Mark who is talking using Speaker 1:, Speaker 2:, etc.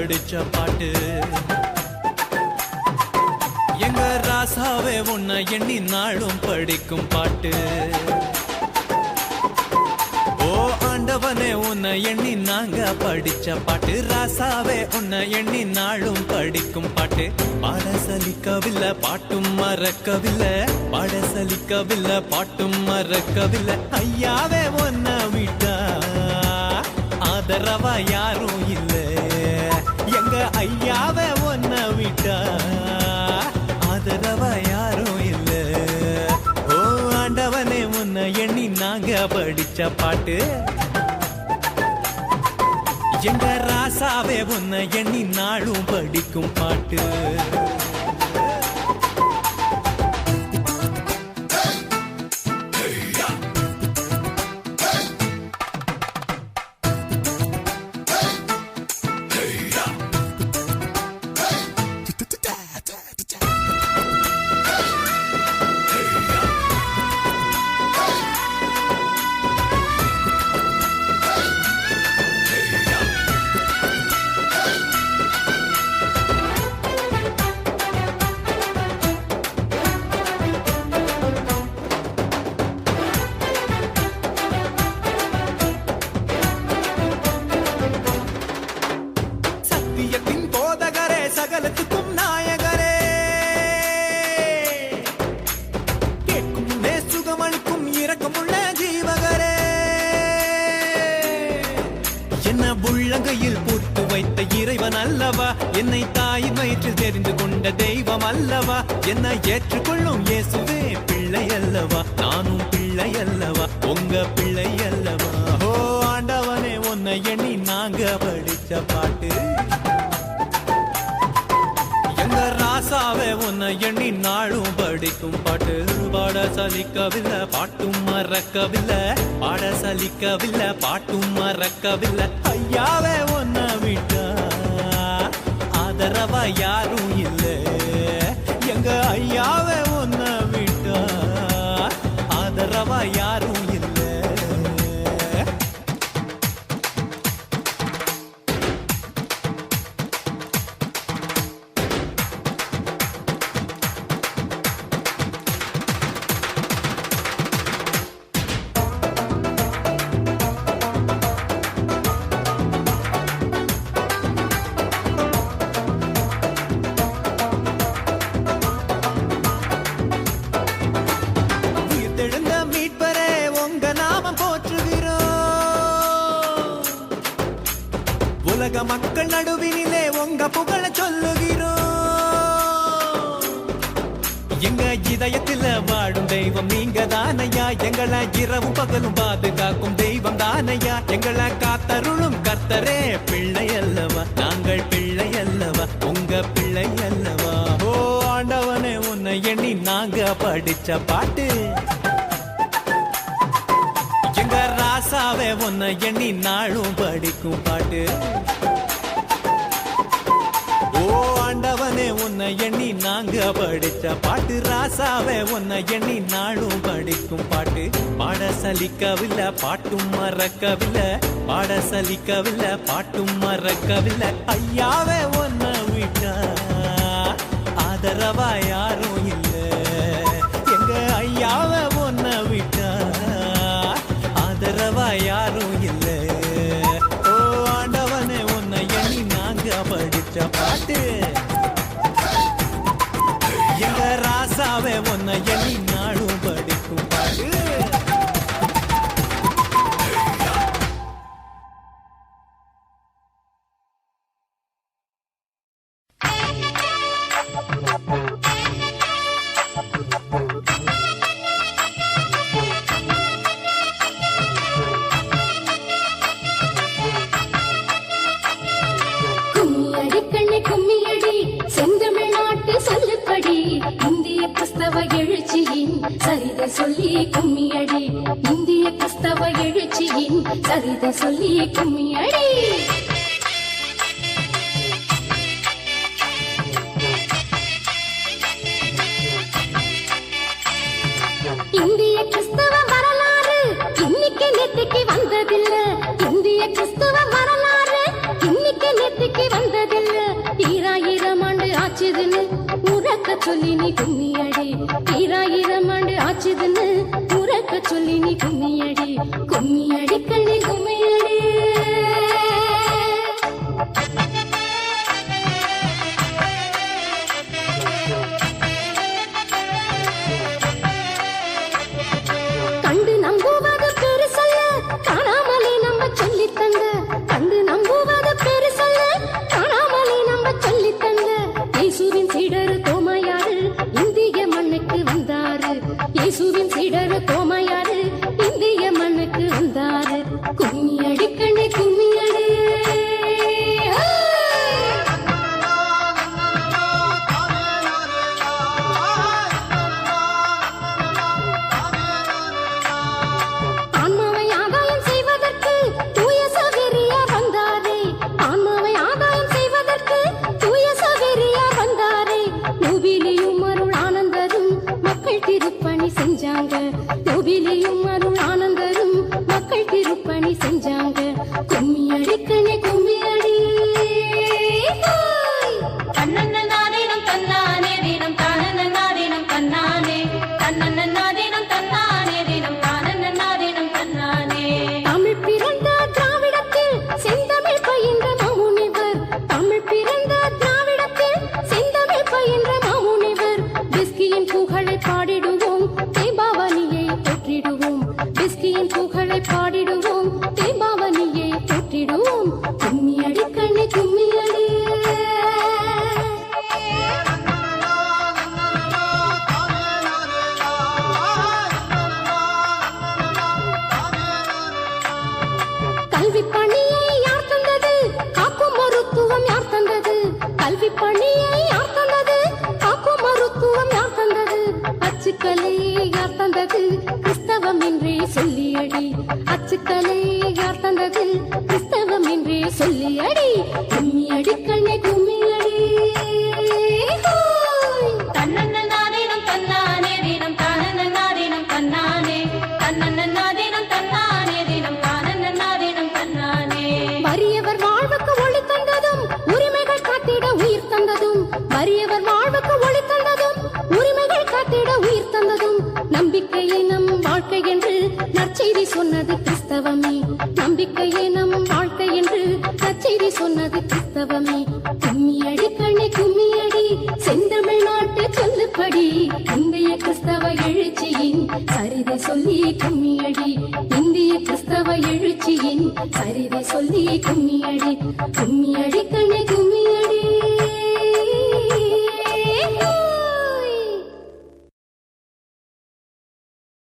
Speaker 1: படிச்ச பாட்டு. எங்க ராசாவே உன்னை எண்ணி நாளும் படிக்கும் பாட்டு. ஓ ஆண்டவனே உன்னை எண்ணி நாங்க படிச்ச பாட்டு. ராசாவே உன்னை எண்ணி நாளும் படிக்கும் பாட்டு. பாட சலிக்கவில்லை பாட்டும் மறக்கவில்லை, பாட சலிக்கவில்லை பாட்டும் மறக்கவில்லை. ஐயாவே உன்னை விட்டா ஆதரவா யாரும் இல்லை. எங்க ஐயாவே உன்னை விட்டா ஆதரவா யாரும் இல்லை. ஓ ஆண்டவனே உன்னை எண்ணி நாங்க படிச்ச பாட்டு. எங்க ராசாவே உன்னை எண்ணி நாளும் படிக்கும் பாட்டு. சகலத்துக்கும் நாயகரே, கேட்கும் முன்னே சுகமளிக்கும் இரக்கமுள்ள ஜீவகரே. என்ன உள்ளங்கையில் பூத்து வைத்த இறைவன் அல்லவா, என்னை தாயின் வயிற்றில் தெரிந்து கொண்ட தெய்வம் அல்லவா. என்னை ஏற்றுக்கொள்ளும் இயேசுவே பிள்ளை அல்லவா, நானும் பிள்ளை அல்லவா, உங்க பிள்ளை அல்லவா. ஓ ஆண்டவனே உன்னை எண்ணி நாங்க படிச்ச பாட்டு. ராசாவே உன்னை எண்ணி நாளும் படிக்கும் பாட்டு. பாட சலிக்கவில்லை பாட்டும் மறக்கவில்லை, பாட சலிக்கவில்லை பாட்டும் மறக்கவில்லை. ஐயாவே உன்னை விட்டா ஆதரவா யாரும் இல்லை. எங்க ஐயாவே உன்னை விட்டா ஆதரவா யாரும் இல்லை. உலக மக்கள் நடுவினிலே உங்க புகழ சொல்லுகிறோம். எங்க இதயத்தில் வாடும் தெய்வம் நீங்க தானையா, எங்களை இரவும் பகலும் பாதுகாக்கும் தெய்வம் தானையா. எங்களை காத்தருளும் கர்த்தரே பிள்ளை அல்லவா, நாங்கள் பிள்ளை அல்லவா, உங்க பிள்ளை அல்லவா. ஓ ஆண்டவனே உன்னை எண்ணி நாங்க படிச்ச பாட்டு. எங்க ராசாவே உன்னை எண்ணி நாளும் படிக்கும் பாட்டு. ஓ ஆண்டவனே உன்னை எண்ணி நாங்க படிச்ச பாட்டு. ராசாவே உன்னை எண்ணி நாளும் படிக்கும் பாட்டு. பாட சலிக்கவில்லை பாட்டும் மறக்கவில்லை, பாட சலிக்கவில்லை பாட்டும் மறக்கவில்லை. ஐயாவே உன்னை விட்டா ஆதரவா யாரும் இல்லை. எங்க ஐயாவே உன்னை விட்டா ஆதரவா யாரும் இல்லை. ஓ ஆண்டவனே உன்னை எண்ணி நாங்க படிச்ச பாட்டு. எங்க ராசாவே உன்னை எண்ணி நாளும் படிக்கும் பாட்டு.
Speaker 2: இந்திய கிறிஸ்தவ எழுச்சியின் சரிதை சொல்லி கும்மியடி, இந்திய கிறிஸ்தவ எழுச்சியின் சரிதை சொல்லி கும்மியடி. இந்திய கிறிஸ்தவ வரலாறு இன்னைக்கு நேத்திக்கு வந்ததில்லை. இந்திய கிறிஸ்தவ வரலாறு இன்னைக்கு நேத்திக்கு வந்ததில்லை. ஆச்சுதுன்னு உறக்க சொல்லி நீ கும்மியடி 2000 ஆண்டு ஆச்சுதுன்னு உறக்க சொல்லி நீ கும்மியடி கும்மியடி கண்ணே கும்மியடி கண்டு நம்புவது பெருசல்ல காணாமலே நம்ம சொல்லி தந்த கண்டு நம்புவது பெருசல்ல காணாமலே நம்ம சொல்லி தந்த இயேசுவின் சீடரு தோமையாரு இந்திய மண்ணுக்கு வந்தாரு இயேசுவின் சீடரு தோமையாரு இந்திய மண்ணுக்கு வந்தாரு கும்மியடி கண்ணே கும்மியடி ஆன்மாவை ஆதாயம் செய்வதற்கு தூய சவேரியார் வந்தாரே ஆன்மாவை ஆதாயம் செய்வதற்கு தூய சவேரியார் வந்தாரே நோபிலியும் அருள் ஆனந்தரும் மக்கள் திருப்பணி செஞ்சாங்க நோபிலியும் அருள் ஆனந்தரும் மக்கள் திருப்பணி செஞ்சாங்க கும்மியடி கண்ணே கும்மியடி
Speaker 3: தன்னன்னாதீனம் தன்னானே தீனம் தானன்னாதீனம் தன்னானே தன்னன்னாதீனம் தன்னானே தீனம் தானன்னாதீனம் தன்னானே
Speaker 2: தமிழ் பிறந்த திராவிடத்தில் செந்தமிழ் பயின்ற மாமுனிவர் தமிழ் பிறந்த திராவிடத்தில் செந்தமிழ் பயின்ற மாமுனிவர் பிஸ்கியின் புகழை பாடிடுவோம் தீபாவளியை போற்றிடுவோம் பிஸ்கியின் புகழை பாடிடுவோம் தீபாவளியை போற்றிடுவோம் கும்மியடி கண்ணே கும்மியடி கல்வி பணியை யார் தந்தது காக்கும் மருத்துவம் யார் தந்தது கல்வி பணியை யார் தந்தது காக்கும் மருத்துவம் யார் தந்தது அச்சுக்கலை யார் தந்தது கிறிஸ்தவம் என்றே சொல்லியடி அச்சுக்கலை யார் தந்தது கிறிஸ்தவம் என்றே சொல்லியடி கும்மியடி கண்ணே கும்மியடி
Speaker 3: தன்னன்னாதீனம் தன்னானே தீனம் தானன்னாதீனம் தன்னானே தன்னன்னாதீனம் தன்னானே தீனம் தானன்னாதீனம் தன்னானே
Speaker 2: வறியவர் வாழ்வுக்கு ஒளி தந்ததும் உரிமைகள் காத்திட உயிர் தந்ததும் வறியவர் வாழ்வுக்கு ஒளி தந்ததும் உரிமைகள் காத்திட உயிர் தந்ததும் நம்பிக்கையே நம் வாழ்க்கை என்று நற்செய்தி சொன்னது கிறிஸ்தவமே நம்பிக்கையே நம் வாழ்க்கை என்று நற்செய்தி சொன்னது கிறிஸ்தவமே கும்மியடி கண்ணே கும்மியடி செந்தமிழ் நாட்டு சொல்லுப்படி இந்திய கிறிஸ்தவ எழுச்சியின் சரிதை சொல்லி கும்மியடி இந்திய கிறிஸ்தவ எழுச்சியின் சரிதை சொல்லி கும்மியடி